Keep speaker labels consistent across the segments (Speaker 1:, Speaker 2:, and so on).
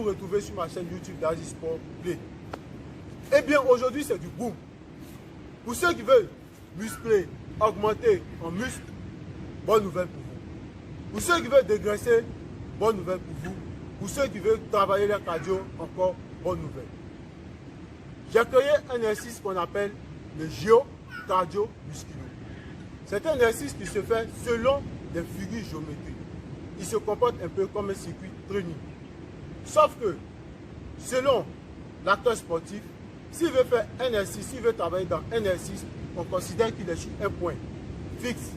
Speaker 1: vous retrouver sur ma chaîne YouTube Daji Sport Play. Eh bien, aujourd'hui, c'est du boom. Pour ceux qui veulent muscler, augmenter en muscle, bonne nouvelle pour vous. Pour ceux qui veulent dégraisser, bonne nouvelle pour vous. Pour ceux qui veulent travailler leur cardio, encore bonne nouvelle. J'ai créé un exercice qu'on appelle le géo-cardio-musculo. C'est un exercice qui se fait selon des figures géométriques. Il se comporte un peu comme un circuit training. Sauf que, selon l'acteur sportif, s'il veut faire un exercice, s'il veut travailler dans un exercice, on considère qu'il est sur un point fixe.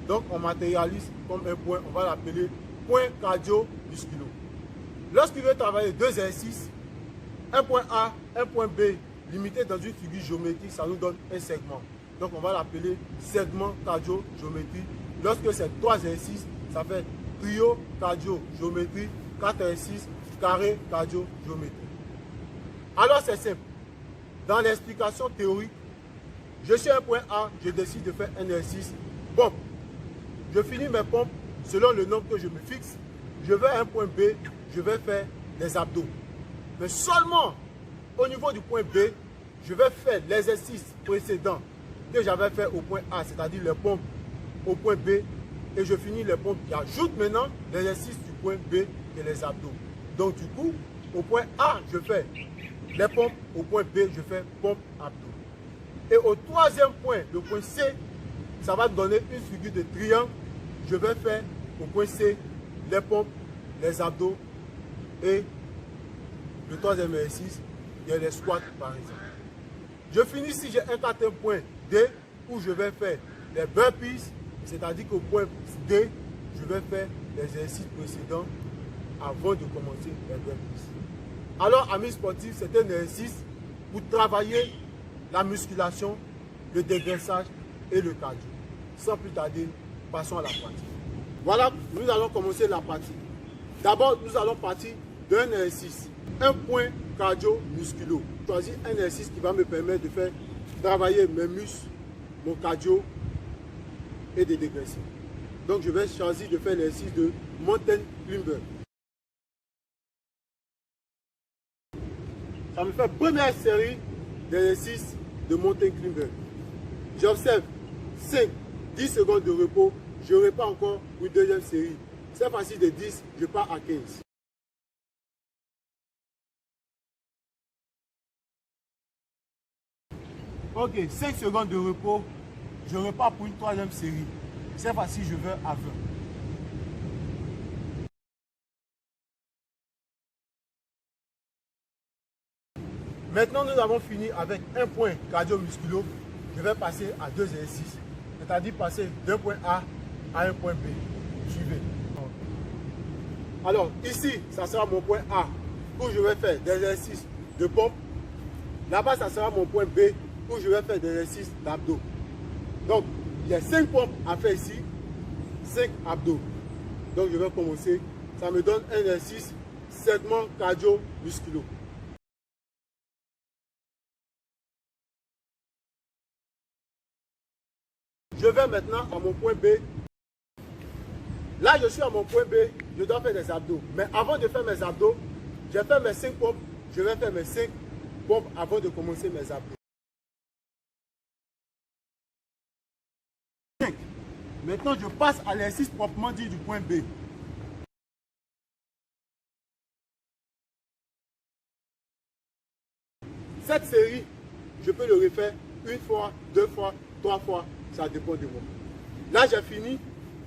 Speaker 1: Donc, on matérialise comme un point, on va l'appeler point cardio-musculo. Lorsqu'il veut travailler deux exercices, un point A, un point B, limité dans une figure géométrique, ça nous donne un segment. Donc, on va l'appeler segment cardio-géométrique. Lorsque c'est trois exercices, ça fait trio cardio-géométrique, 4 exercices, carré cardio-géométrique. Alors, c'est simple. Dans l'explication théorique, je suis à un point A, je décide de faire un exercice pompe. Je finis mes pompes selon le nombre que je me fixe. Je vais à un point B, je vais faire des abdos. Mais seulement au niveau du point B, je vais faire l'exercice précédent que j'avais fait au point A, c'est-à-dire les pompes au point B, et je finis les pompes. J'ajoute maintenant l'exercice du point B et les abdos. Donc du coup, au point A, je fais les pompes, au point B, je fais pompes abdos. Et au troisième point, le point C, ça va me donner une figure de triangle. Je vais faire au point C les pompes, les abdos et le troisième exercice, il y a les squats par exemple. Je finis si j'ai un quatrième point D où je vais faire les burpees, c'est-à-dire qu'au point D, je vais faire les exercices précédents avant de commencer les burpees. Alors, amis sportifs, c'est un exercice pour travailler la musculation, le dégraissage et le cardio. Sans plus tarder, passons à la pratique. Voilà, nous allons commencer la pratique. D'abord, nous allons partir d'un exercice, un point cardio-musculo. Choisir un exercice qui va me permettre de faire travailler mes muscles, mon cardio et de dégraisser. Donc, je vais choisir de faire l'exercice de mountain climber. Ça me fait première série d'exercices de mountain climber. J'observe 5, 10 secondes de repos. Je repars encore pour une deuxième série. Cette fois-ci de 10, je pars à 15. Ok, 5 secondes de repos. Je repars pour une troisième série. Cette fois-ci, je vais à 20. Maintenant, nous avons fini avec un point cardio-musculo. Je vais passer à deux exercices. C'est-à-dire passer d'un point A à un point B. Suivez. Alors, ici, ça sera mon point A où je vais faire des exercices de pompe. Là-bas, ça sera mon point B où je vais faire des exercices d'abdos. Donc, il y a 5 pompes à faire ici, 5 abdos. Donc, je vais commencer. Ça me donne un exercice segment cardio-musculo. Je vais maintenant à mon point B. Là, je suis à mon point B, je dois faire des abdos. Mais avant de faire mes abdos, j'ai fait mes 5 pompes. Je vais faire mes 5 pompes avant de commencer mes abdos. 5. Maintenant, je passe à l'exercice proprement dit du point B. Cette série, je peux le refaire une fois, deux fois, trois fois. Ça dépend de moi. Là, j'ai fini.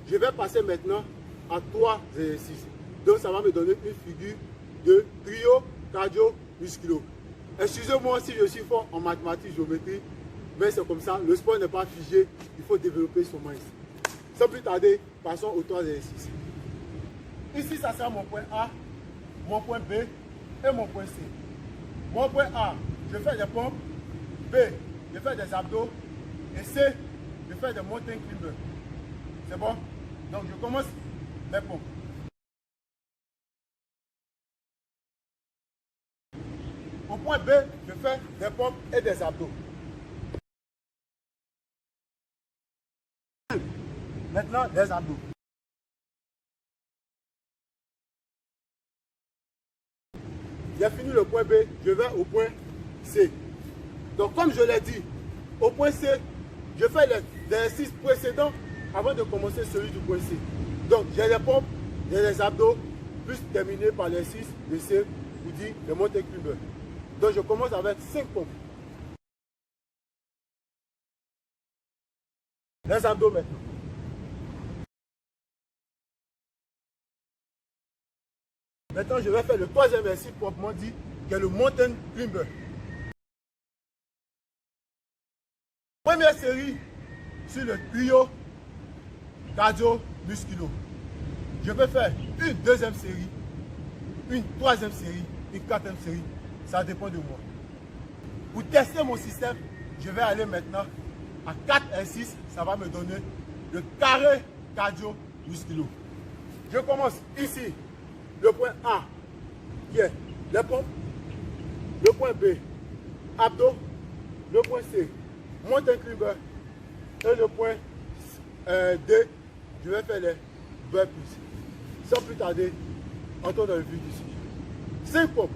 Speaker 1: Je vais passer maintenant à 3 exercices. Donc, ça va me donner une figure de trio cardio-musculo. Excusez-moi si je suis fort en mathématiques, géométrie, mais c'est comme ça. Le sport n'est pas figé. Il faut développer son mindset. Sans plus tarder, passons aux 3 exercices. Ici, ça sera mon point A, mon point B et mon point C. Mon point A, je fais des pompes. B, je fais des abdos. Et C, je fais des mountain climbers. C'est bon? Donc je commence mes pompes. Au point B, je fais des pompes et des abdos. Maintenant, des abdos. j'ai fini le point B, je vais au point C. Donc comme je l'ai dit, au point C, je fais les exercices précédents avant de commencer celui du point C. Donc j'ai les pompes, j'ai les abdos, plus terminé par l'exercice de C, vous dit le mountain climber. Donc je commence avec 5 pompes. Les abdos maintenant. Maintenant, je vais faire le troisième exercice proprement dit, qui est le mountain climber. Première série sur le trio cardio-musculo. Je vais faire une deuxième série, une troisième série, une quatrième série. Ça dépend de moi. Pour tester mon système, je vais aller maintenant à 4 exercices. Ça va me donner le carré cardio-musculo. Je commence ici. Le point A, qui est les pompes. Le point B, abdos. Le point C, mountain climber. Et le point D, je vais faire les burpees. Sans plus tarder, entrons dans le vif du sujet. 5 pompes.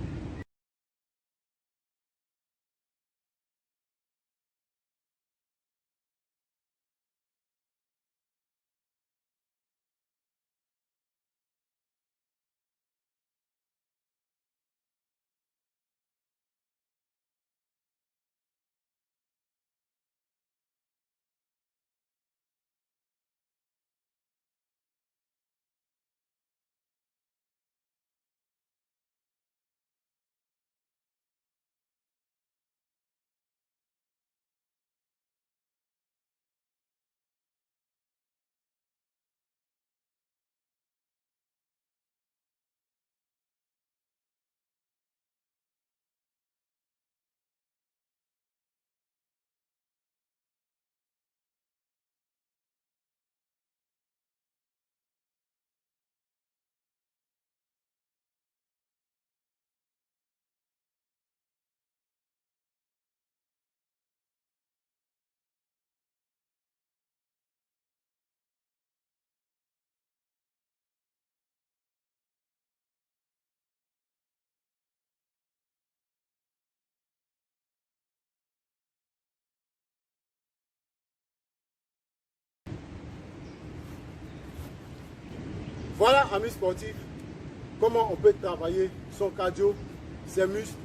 Speaker 1: Voilà, amis sportifs, comment on peut travailler son cardio, ses muscles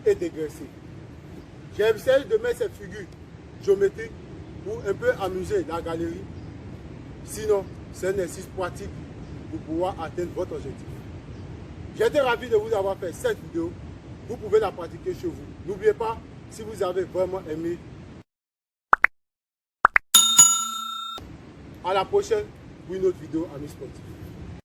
Speaker 1: et dégraisser. J'ai essayé de mettre cette figure géométrique pour un peu amuser la galerie. Sinon, c'est un exercice pratique pour pouvoir atteindre votre objectif. J'ai été ravi de vous avoir fait cette vidéo. Vous pouvez la pratiquer chez vous. N'oubliez pas, si vous avez vraiment aimé, à la prochaine pour une autre vidéo, amis sportifs.